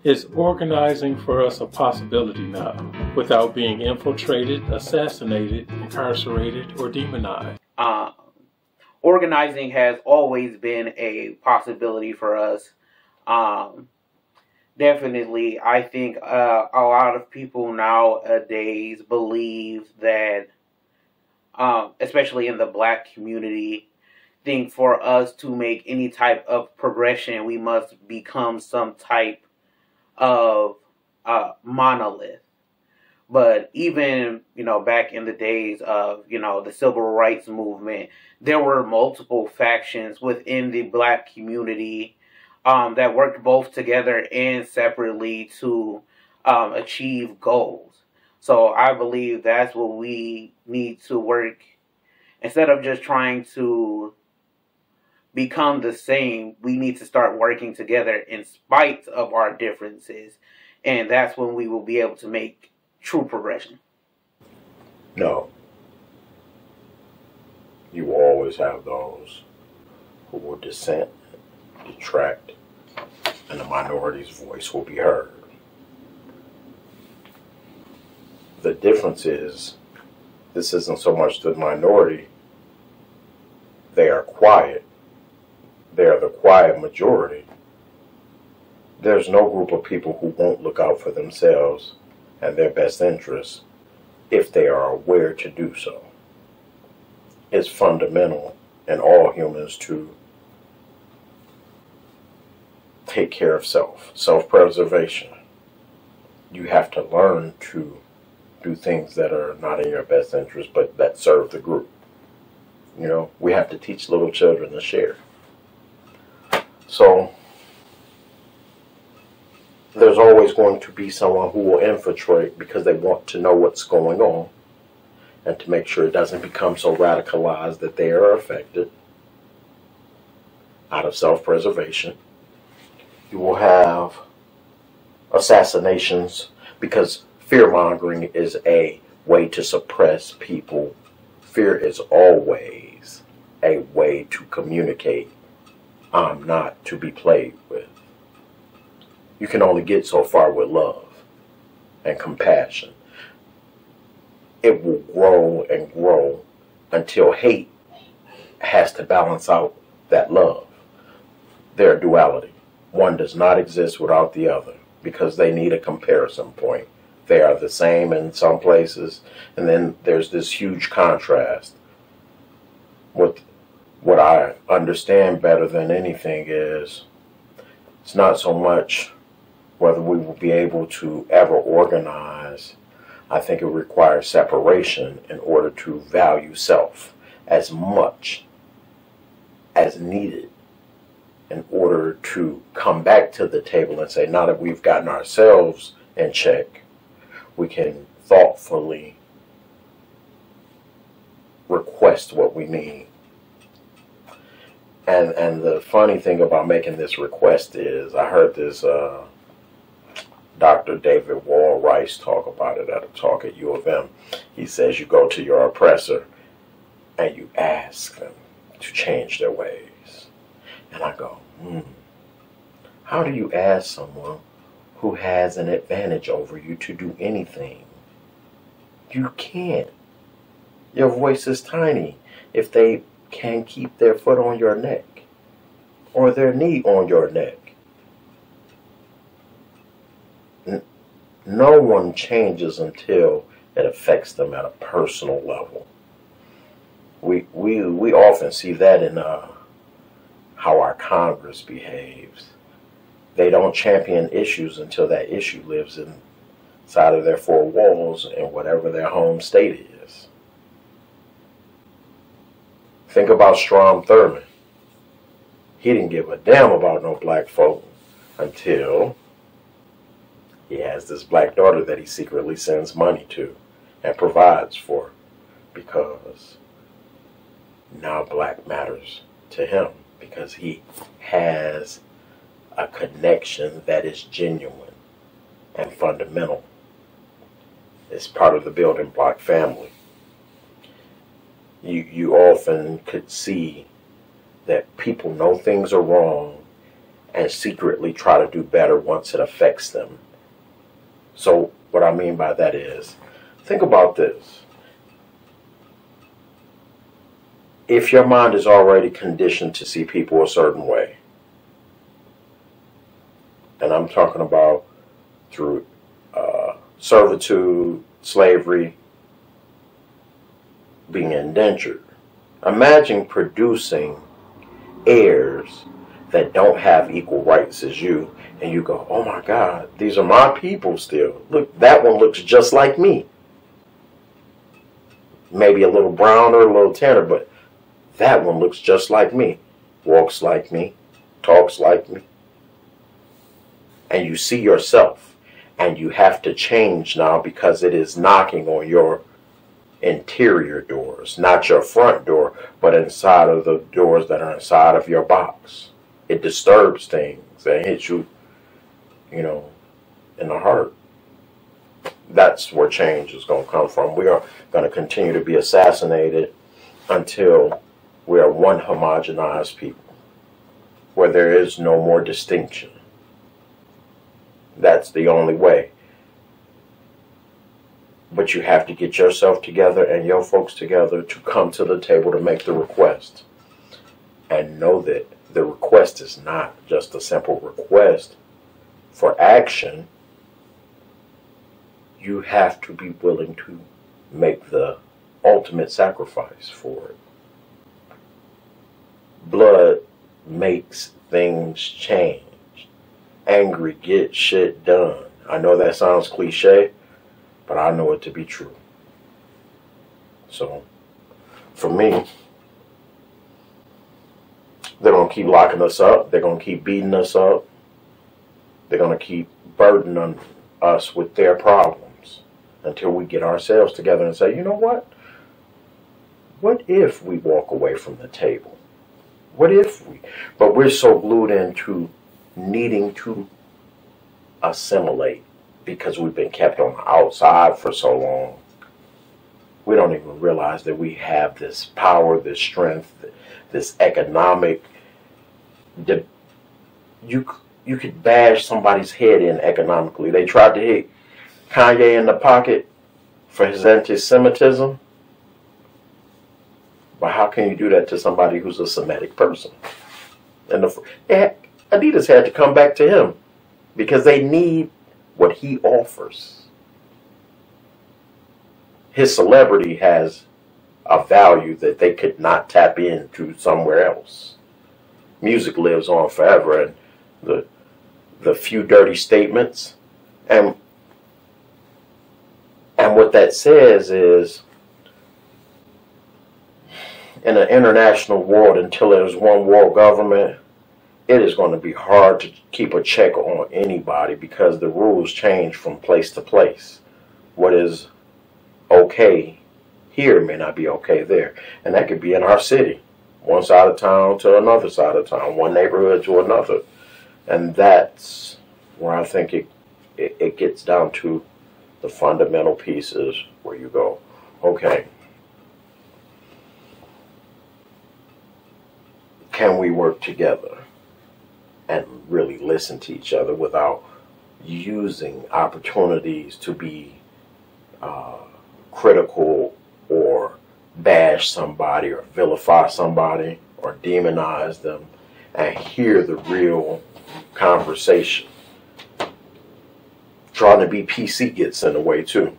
Is organizing for us a possibility now, without being infiltrated, assassinated, incarcerated, or demonized? Organizing has always been a possibility for us. Definitely, I think a lot of people nowadays believe that, especially in the Black community, think for us to make any type of progression, we must become some type of monolith. But even, back in the days of, the civil rights movement, there were multiple factions within the Black community that worked both together and separately to achieve goals. So I believe that's what we need to work. Instead of just trying to become the same, we need to start working together in spite of our differences. And that's when we will be able to make true progression. No. You will always have those who will dissent, detract, and the minority's voice will be heard. The difference is, this isn't so much the minority. They are quiet. They are the quiet majority. There's no group of people who won't look out for themselves and their best interests if they are aware to do so. It's fundamental in all humans to take care of self-preservation. You have to learn to do things that are not in your best interest, but that serve the group. We have to teach little children to share. So, there's always going to be someone who will infiltrate because they want to know what's going on and to make sure it doesn't become so radicalized that they are affected out of self-preservation. You will have assassinations because fear-mongering is a way to suppress people. Fear is always a way to communicate. I'm not to be played with. You can only get so far with love and compassion. It will grow and grow until hate has to balance out that love. Their duality. One does not exist without the other because they need a comparison point. They are the same in some places, and then there's this huge contrast. What I understand better than anything is it's not so much whether we will be able to ever organize. I think it requires separation in order to value self as much as needed in order to come back to the table and say, now that we've gotten ourselves in check, we can thoughtfully request what we need. And the funny thing about making this request is, I heard this Dr. David Wall Rice talk about it at a talk at U of M. He says you go to your oppressor and you ask them to change their ways. And I go, how do you ask someone who has an advantage over you to do anything? You can't. Your voice is tiny. If they can keep their foot on your neck or their knee on your neck, no one changes until it affects them at a personal level. We often see that in how our Congress behaves. They don't champion issues until that issue lives inside of their four walls in whatever their home state is. Think about Strom Thurmond. He didn't give a damn about no black folk until he has this black daughter that he secretly sends money to and provides for, because now black matters to him because he has a connection that is genuine and fundamental. It's part of the building block family. You often could see that people know things are wrong and secretly try to do better once it affects them. So what I mean by that is, think about this. If your mind is already conditioned to see people a certain way, and I'm talking about through servitude, slavery, being indentured, imagine producing heirs that don't have equal rights as you, and you go, oh my God, these are my people still. Look, that one looks just like me. Maybe a little browner, a little tanner, but that one looks just like me. Walks like me, talks like me. And you see yourself, and you have to change now because it is knocking on your interior doors, not your front door, but inside of the doors that are inside of your box. It disturbs things and hits you, in the heart. That's where change is going to come from. We are going to continue to be assassinated until we are one homogenized people, where there is no more distinction. That's the only way. But you have to get yourself together and your folks together to come to the table to make the request. And know that the request is not just a simple request for action. You have to be willing to make the ultimate sacrifice for it. Blood makes things change. Angry gets shit done. I know that sounds cliche, but I know it to be true. So, for me, they're going to keep locking us up. They're going to keep beating us up. They're going to keep burdening us with their problems until we get ourselves together and say, you know what? What if we walk away from the table? What if we? But we're so glued into needing to assimilate because we've been kept on the outside for so long. We don't even realize that we have this power, this strength, this economic. You could bash somebody's head in economically. They tried to hit Kanye in the pocket for his anti-Semitism. But how can you do that to somebody who's a Semitic person? And Adidas had to come back to him because they need what he offers. His celebrity has a value that they could not tap into somewhere else. Music lives on forever, and the few dirty statements, and what that says is, in an international world, until there's one world government, it is going to be hard to keep a check on anybody because the rules change from place to place. What is okay here may not be okay there. And that could be in our city. One side of town to another side of town. One neighborhood to another. And that's where I think it gets down to the fundamental pieces where you go, okay, can we work together and really listen to each other without using opportunities to be critical or bash somebody or vilify somebody or demonize them, and hear the real conversation? Trying to be PC gets in the way too.